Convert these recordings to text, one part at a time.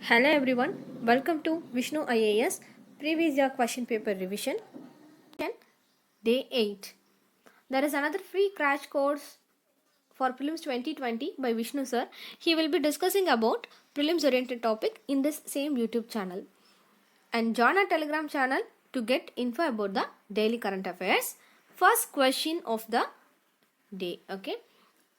Hello everyone, welcome to Vishnu IAS Previous Year Question Paper Revision, Day 8. There is another free crash course for Prelims 2020 by Vishnu sir. He will be discussing about prelims oriented topic in this same YouTube channel. And join our Telegram channel to get info about the daily current affairs. First question of the day, okay?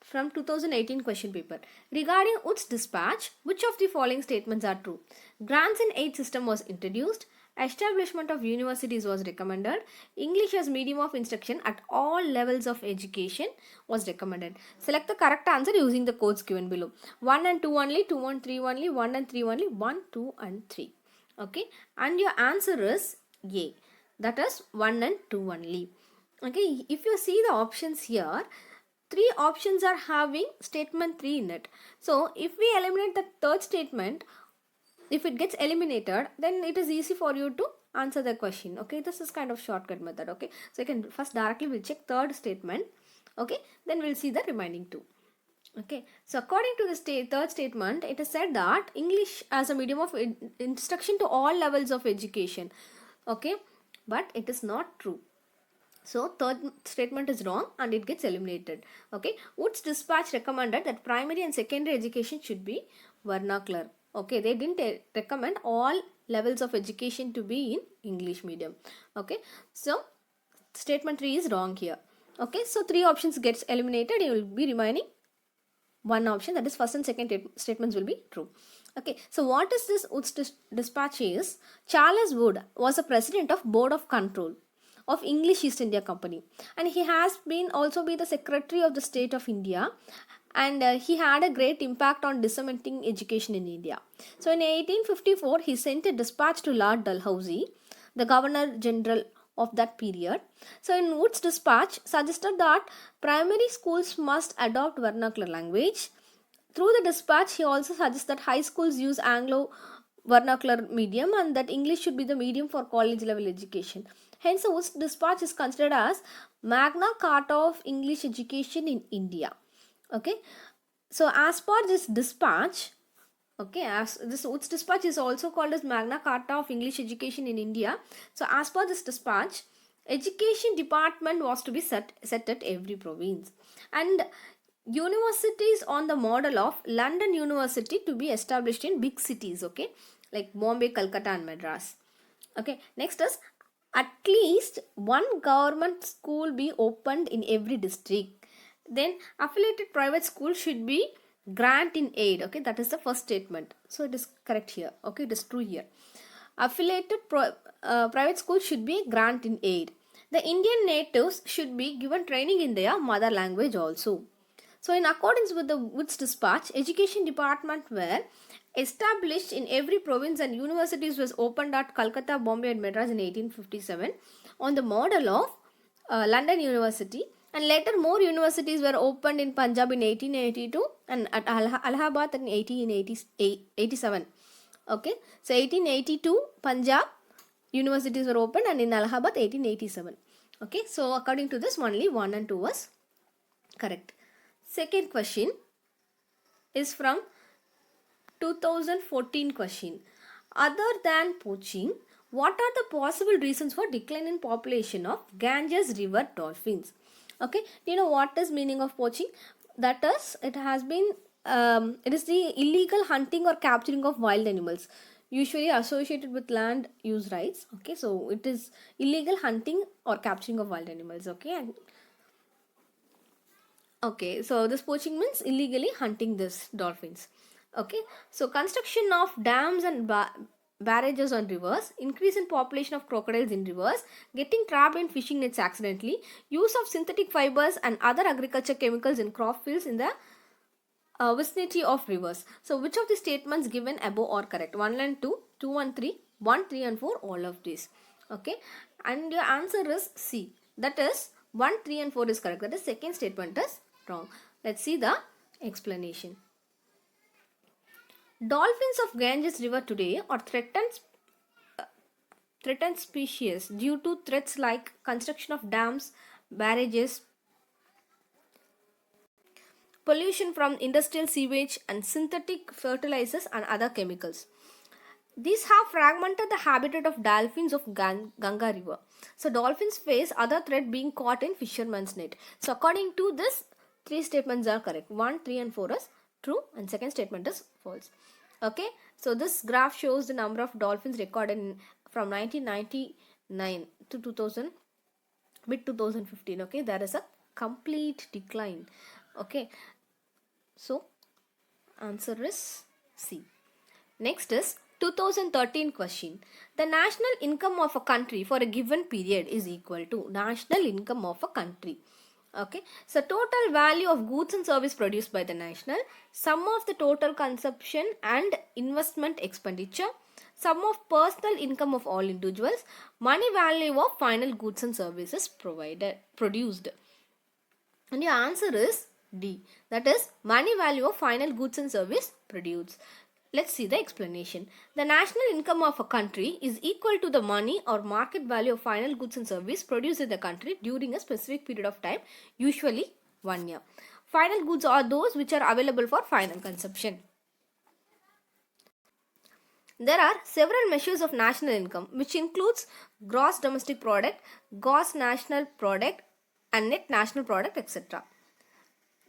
From 2018 question paper. Regarding Wood's dispatch, which of the following statements are true? Grants in aid system was introduced. Establishment of universities was recommended. English as medium of instruction at all levels of education was recommended. Select the correct answer using the codes given below. 1 and 2 only, 2 and 3 only, 1 and 3 only, 1, 2 and 3. Okay. And your answer is A. That is 1 and 2 only. Okay. If you see the options here, three options are having statement 3 in it. So if we eliminate the third statement, if it gets eliminated, then it is easy for you to answer the question. Okay, this is kind of shortcut method. Okay, so you can first directly we'll check third statement. Okay, then we'll see the remaining two. Okay, so according to the third statement, it is said that English as a medium of instruction to all levels of education. Okay, but it is not true. So third statement is wrong and it gets eliminated. Okay. Wood's dispatch recommended that primary and secondary education should be vernacular. Okay. They didn't recommend all levels of education to be in English medium. Okay. So statement 3 is wrong here. Okay. So three options gets eliminated. You will be remaining one option, that is first and second statements will be true. Okay, so what is this Wood's dispatch is? Charles Wood was a president of Board of Control of English East India Company, and he has been also be the Secretary of the State of India, and he had a great impact on disseminating education in India. So in 1854 he sent a dispatch to Lord Dalhousie, the Governor General of that period. So in Wood's dispatch suggested that primary schools must adopt vernacular language. Through the dispatch, he also suggests that high schools use Anglo vernacular medium and that English should be the medium for college level education. Hence, Wood's dispatch is considered as Magna Carta of English education in India. Okay. So as per this dispatch, okay, as this Wood's dispatch is also called as Magna Carta of English education in India. So as per this dispatch, education department was to be set at every province, and universities on the model of London University to be established in big cities, okay, like Bombay, Calcutta and Madras. Okay, next is at least one government school be opened in every district. Then affiliated private school should be grant in aid. Okay, that is the first statement. So it is correct here. Okay, it is true here. Affiliated private school should be grant in aid. The Indian natives should be given training in their mother language also. So in accordance with the Wood's dispatch, education department were established in every province and universities was opened at Calcutta, Bombay and Madras in 1857 on the model of London University, and later more universities were opened in Punjab in 1882 and at Allahabad in 1887. Okay, so 1882 Punjab universities were opened and in Allahabad 1887. Okay, so according to this only 1 and 2 was correct. Second question is from 2014 question. Other than poaching, what are the possible reasons for decline in population of Ganges River dolphins? Okay, do you know what is meaning of poaching? That is, it has been it is the illegal hunting or capturing of wild animals, usually associated with land use rights. Okay, so it is illegal hunting or capturing of wild animals. Okay, and okay, so this poaching means illegally hunting these dolphins. Okay, so construction of dams and barrages on rivers, increase in population of crocodiles in rivers, getting trapped in fishing nets accidentally, use of synthetic fibers and other agriculture chemicals in crop fields in the vicinity of rivers. So which of the statements given above are correct? 1 and 2, 2 and 3, 1, 3 and 4, all of these. Okay, and your answer is C. That is 1, 3 and 4 is correct. That is second statement is wrong. Let's see the explanation. Dolphins of Ganges River today are threatened species due to threats like construction of dams, barrages, pollution from industrial sewage and synthetic fertilizers and other chemicals. These have fragmented the habitat of dolphins of Ganga river. So dolphins face other threat being caught in fisherman's net. So according to this, three statements are correct. 1, 3 and 4 is true and second statement is false. Okay, so this graph shows the number of dolphins recorded from 1999 to 2000, mid 2015. Okay, there is a complete decline. Okay, so answer is C. Next is 2013 question. The national income of a country for a given period is equal to national income of a country. Okay, so total value of goods and service produced by the national, sum of the total consumption and investment expenditure, sum of personal income of all individuals, money value of final goods and services produced. And your answer is D. That is money value of final goods and service produced. Let's see the explanation. The national income of a country is equal to the money or market value of final goods and service produced in the country during a specific period of time, usually 1 year. Final goods are those which are available for final consumption. There are several measures of national income which includes gross domestic product, gross national product and net national product, etc.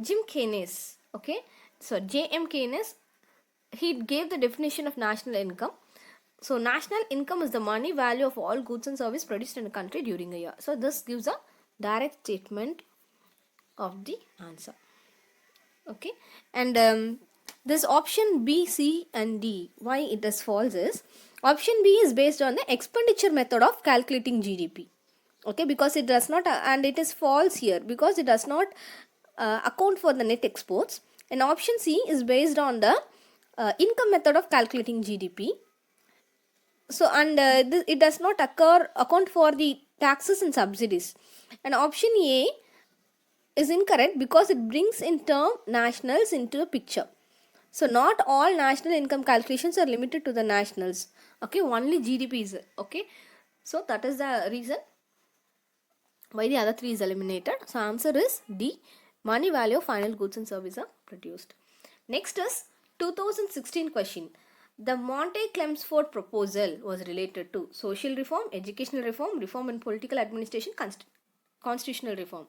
Jim Keynes, okay, so J.M. Keynes, he gave the definition of national income. So national income is the money value of all goods and services produced in a country during a year. So this gives a direct statement of the answer. Okay, and this option B, C and D, why it is false is, option B is based on the expenditure method of calculating GDP. Okay, because it does not, and it is false here because it does not account for the net exports. And option C is based on the income method of calculating GDP. So it does not account for the taxes and subsidies. And option A is incorrect because it brings in term nationals into the picture. So not all national income calculations are limited to the nationals. Okay, only GDP is okay. So that is the reason why the other three is eliminated. So answer is D. Money value of final goods and services are produced. Next is 2016 question. The Monte-Chelmsford proposal was related to social reform, educational reform, reform in political administration, constitutional reform.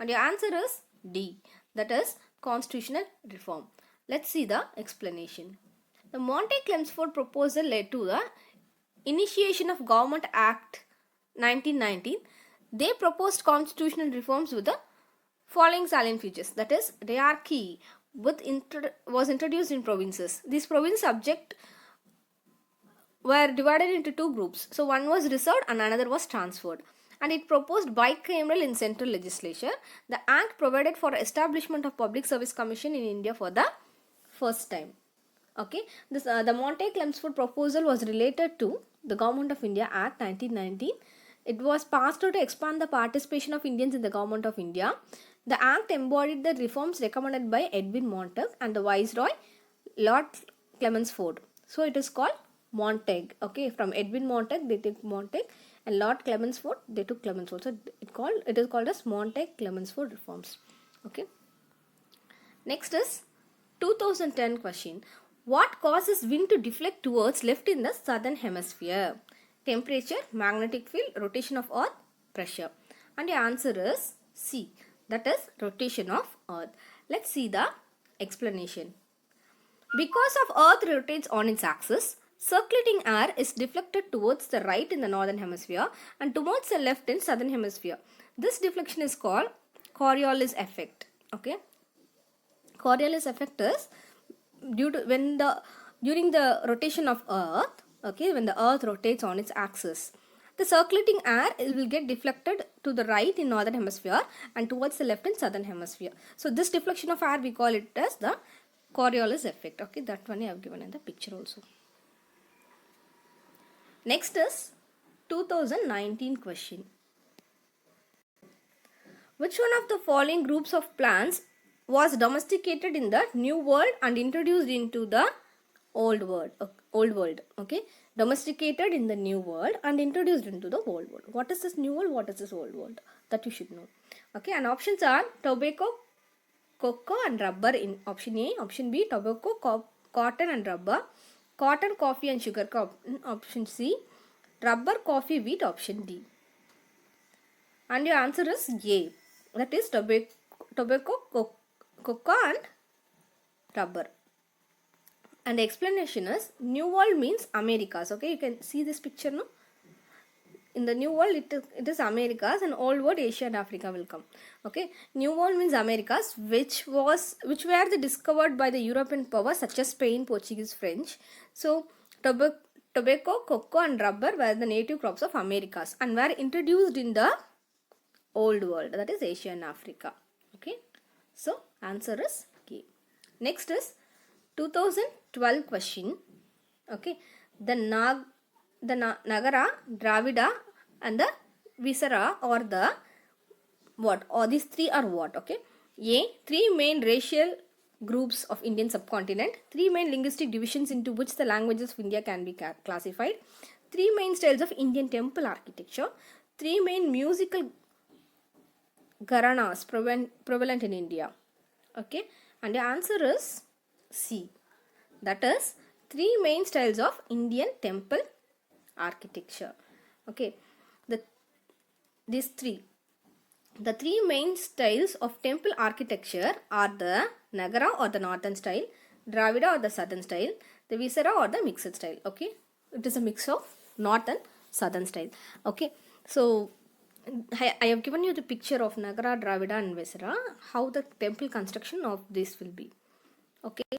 And your answer is D. That is constitutional reform. Let's see the explanation. The Monte-Chelmsford proposal led to the initiation of Government Act 1919. They proposed constitutional reforms with the following salient features. That is, hierarchy was introduced in provinces. These province subject were divided into two groups. So one was reserved and another was transferred. And it proposed bicameral in central legislature. The act provided for establishment of public service commission in India for the first time. Okay, this the Monte-Chelmsford proposal was related to the Government of India Act 1919. It was passed to expand the participation of Indians in the Government of India. The act embodied the reforms recommended by Edwin Montagu and the Viceroy Lord Chelmsford. So it is called Montagu. Okay, from Edwin Montagu they took Montagu, and Lord Chelmsford they took Chelmsford. So it is called as Montagu-Chelmsford reforms. Okay. Next is 2010 question. What causes wind to deflect towards left in the southern hemisphere? Temperature, magnetic field, rotation of earth, pressure. And the answer is C. That is rotation of earth. Let's see the explanation. Because of earth rotates on its axis, circulating air is deflected towards the right in the northern hemisphere and towards the left in southern hemisphere. This deflection is called Coriolis effect. Okay. Coriolis effect is due to during the rotation of earth, okay, when the earth rotates on its axis, the circulating air will get deflected to the right in northern hemisphere and towards the left in southern hemisphere. So this deflection of air we call it as the Coriolis effect. Okay, that one I have given in the picture also. Next is 2019 question. Which one of the following groups of plants was domesticated in the New World and introduced into the Old World? Okay, domesticated in the New World and introduced into the Old World. What is this New World? What is this Old World? That you should know. Okay, and options are tobacco, cocoa and rubber in option A. Option B, tobacco, cotton and rubber. Cotton, coffee and sugar, option C. Rubber, coffee, wheat, option D. And your answer is A. That is tobacco, cocoa and rubber. And the explanation is New World means Americas. Okay, you can see this picture now. In the New World, it is Americas, and Old World, Asia and Africa will come. Okay, New World means Americas, which were discovered by the European powers such as Spain, Portuguese, French. So tobacco, cocoa and rubber were the native crops of Americas and were introduced in the Old World, that is Asia and Africa. Okay, so answer is K. Next is 2012 question. Okay, the Nagara, Dravida and the Visara or the what? Or these three are what? Okay, A. Three main racial groups of Indian subcontinent. Three main linguistic divisions into which the languages of India can be classified. Three main styles of Indian temple architecture. Three main musical gharanas prevalent in India. Okay, and the answer is C. That is three main styles of Indian temple architecture. Okay, these three. The three main styles of temple architecture are the Nagara or the northern style, Dravida or the southern style, the Visara or the mixed style. Okay, it is a mix of north and southern style. Okay, so I have given you the picture of Nagara, Dravida and Visara, how the temple construction of this will be. Okay,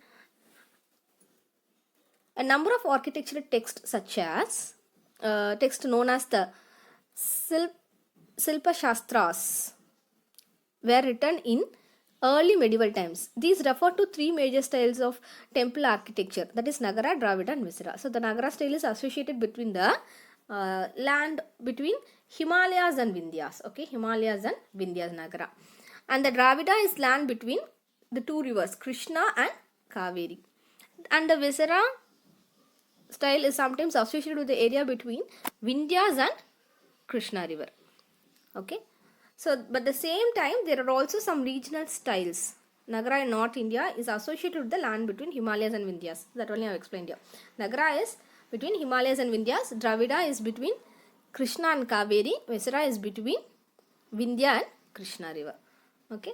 a number of architectural texts such as text known as the Silpa Shastras were written in early medieval times. These refer to three major styles of temple architecture, that is Nagara, Dravida and Visara. So the Nagara style is associated between the land between Himalayas and Vindhyas. Okay, Himalayas and Vindhyas, Nagara. And the Dravida is land between the two rivers, Krishna and Kaveri. And the Visara style is sometimes associated with the area between Vindhyas and Krishna river. Okay, so but at the same time there are also some regional styles. Nagara in North India is associated with the land between Himalayas and Vindhyas. That only I have explained here. Nagara is between Himalayas and Vindhyas. Dravida is between Krishna and Kaveri. Visara is between Vindhya and Krishna river. Okay.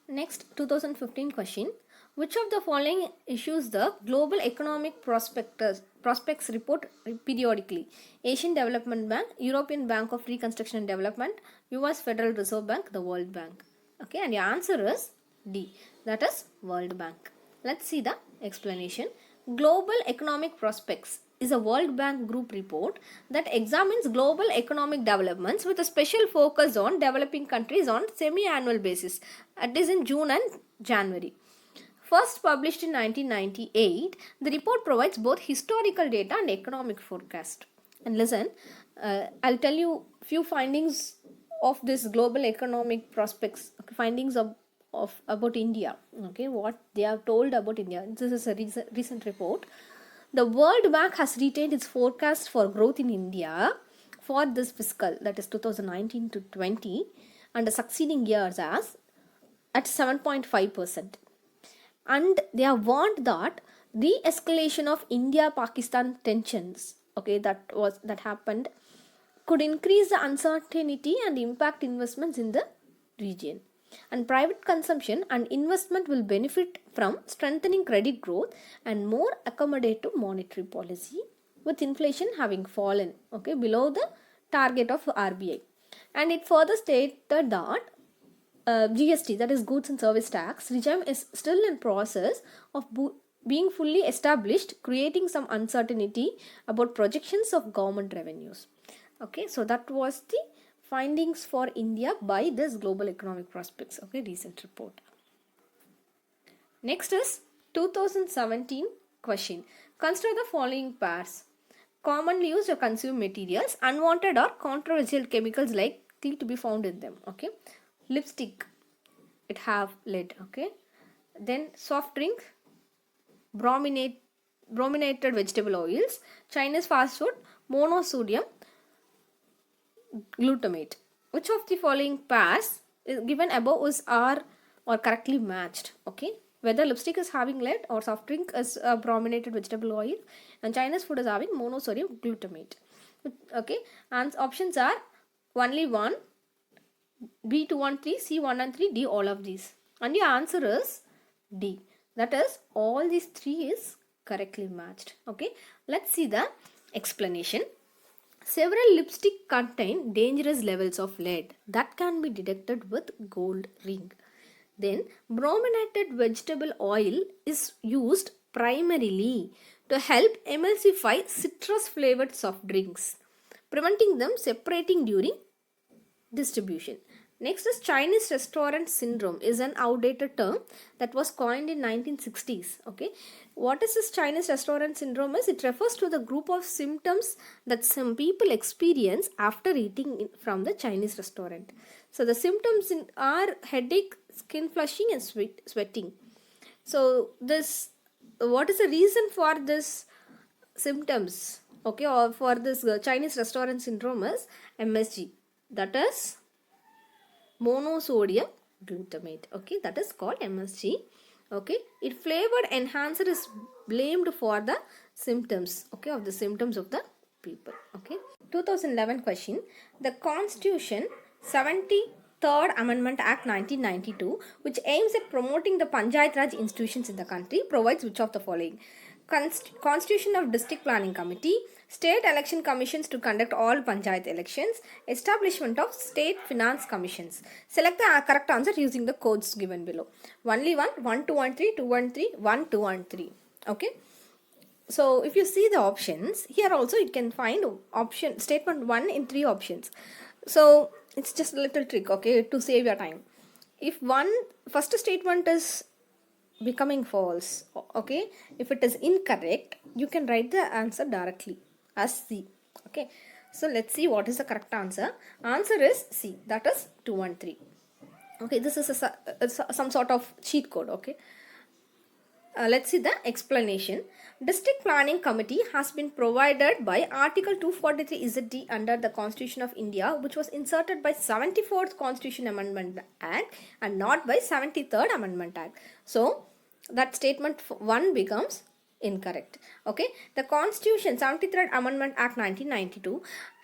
Next 2015 question. Which of the following issues the Global Economic Prospects report periodically? Asian Development Bank, European Bank of Reconstruction and Development, US Federal Reserve Bank, the World Bank. Okay, and the answer is D. That is World Bank. Let's see the explanation. Global Economic Prospects is a World Bank Group report that examines global economic developments with a special focus on developing countries on semi-annual basis. It is in June and January. First published in 1998, the report provides both historical data and economic forecast. And listen, I'll tell you few findings of this global economic prospects, findings of about India. Okay, what they have told about India. This is a recent report. The World Bank has retained its forecast for growth in India for this fiscal, that is 2019 to 20, and the succeeding years as at 7.5%. And they have warned that the escalation of India-Pakistan tensions, okay, that happened, could increase the uncertainty and impact investments in the region. And private consumption and investment will benefit from strengthening credit growth and more accommodative monetary policy, with inflation having fallen, okay, below the target of RBI. And it further stated that GST, that is goods and service tax regime, is still in process of being fully established, creating some uncertainty about projections of government revenues. Okay, so that was the findings for India by this Global Economic Prospects, okay, recent report. Next is 2017 question. Consider the following pairs. Commonly used or consumed materials, unwanted or controversial chemicals likely to be found in them. Okay, lipstick, it have lead. Okay, then soft drink, brominated vegetable oils, Chinese fast food, monosodium glutamate. Which of the following pairs is given above is are or correctly matched? Okay, whether lipstick is having lead or soft drink is brominated vegetable oil, and Chinese food is having monosodium glutamate. Okay, and options are only 1, B213, C1 and 3, D all of these. And your answer is D. That is, all these 3 is correctly matched. Okay, let's see the explanation. Several lipstick contain dangerous levels of lead that can be detected with gold ring. Then, brominated vegetable oil is used primarily to help emulsify citrus flavored soft drinks, preventing them separating during distribution. Next is Chinese restaurant syndrome is an outdated term that was coined in 1960s. Okay, what is this Chinese restaurant syndrome is? It refers to the group of symptoms that some people experience after eating from the Chinese restaurant. So the symptoms are headache, skin flushing and sweating. So this, what is the reason for this symptoms? Okay, or for this Chinese restaurant syndrome is MSG, that is monosodium glutamate. Okay, that is called MSG. Okay, it flavored enhancer is blamed for the symptoms, okay, of the symptoms of the people. Okay, 2011 question. The Constitution 73rd Amendment Act 1992, which aims at promoting the Panchayat Raj institutions in the country, provides which of the following? Constitution of District Planning Committee, State Election Commissions to conduct all Panchayat elections, establishment of State Finance Commissions. Select the correct answer using the codes given below. Only 1, 2, 1, 3, 2, 1, 3, 1, 2, 1, 3. Okay. So if you see the options, here also you can find option statement 1 in 3 options. So it's just a little trick, okay, to save your time. If first statement is becoming false, okay, if it is incorrect, you can write the answer directly as C. Okay, so let's see what is the correct answer. Answer is C, that is 213. Okay, this is some sort of cheat code. Okay, let's see the explanation. District Planning Committee has been provided by Article 243 ZD under the Constitution of India, which was inserted by 74th Constitution Amendment Act and not by 73rd Amendment Act. So that statement 1 becomes incorrect. Okay, the Constitution 73rd Amendment Act 1992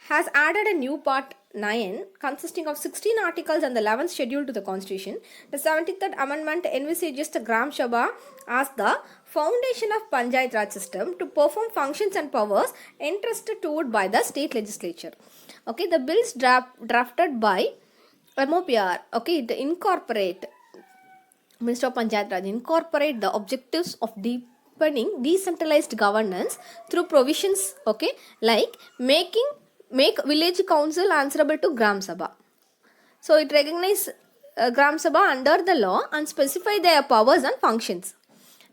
has added a new part 9 consisting of 16 articles and the 11th schedule to the Constitution. The 73rd Amendment envisages the Gram Sabha as the foundation of Panchayat Raj system to perform functions and powers entrusted to it by the state legislature. Okay, the bills drafted by MOPR, okay, it incorporate Minister of Panchayat Raj incorporate the objectives of deepening decentralized governance through provisions, okay, like make village council answerable to Gram Sabha. So it recognizes Gram Sabha under the law and specify their powers and functions.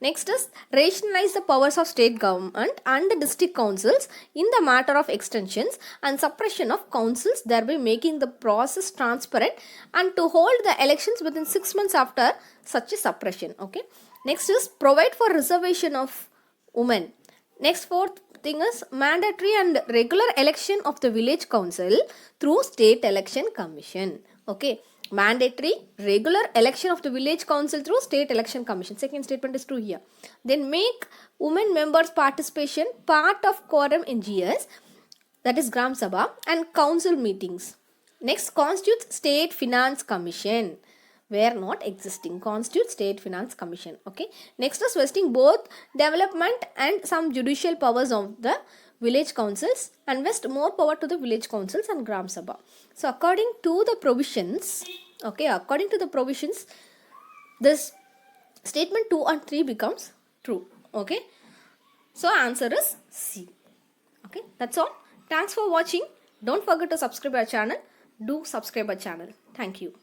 Next is rationalize the powers of state government and the district councils in the matter of extensions and suppression of councils, thereby making the process transparent and to hold the elections within 6 months after such a suppression. Okay. Next is provide for reservation of women. Next, fourth thing is mandatory and regular election of the village council through State Election Commission. Okay. Mandatory regular election of the village council through State Election Commission. Second statement is true here. Then make women members participation part of quorum in GS, that is Gram Sabha, and council meetings. Next, constitutes State Finance Commission where not existing. Constitute State Finance Commission. Okay. Next is vesting both development and some judicial powers of the village councils and vest more power to the village councils and Gram Sabha. So according to the provisions, okay, according to the provisions, this statement 2 and 3 becomes true. Okay. So answer is C. Okay, that's all. Thanks for watching. Don't forget to subscribe our channel. Do subscribe our channel. Thank you.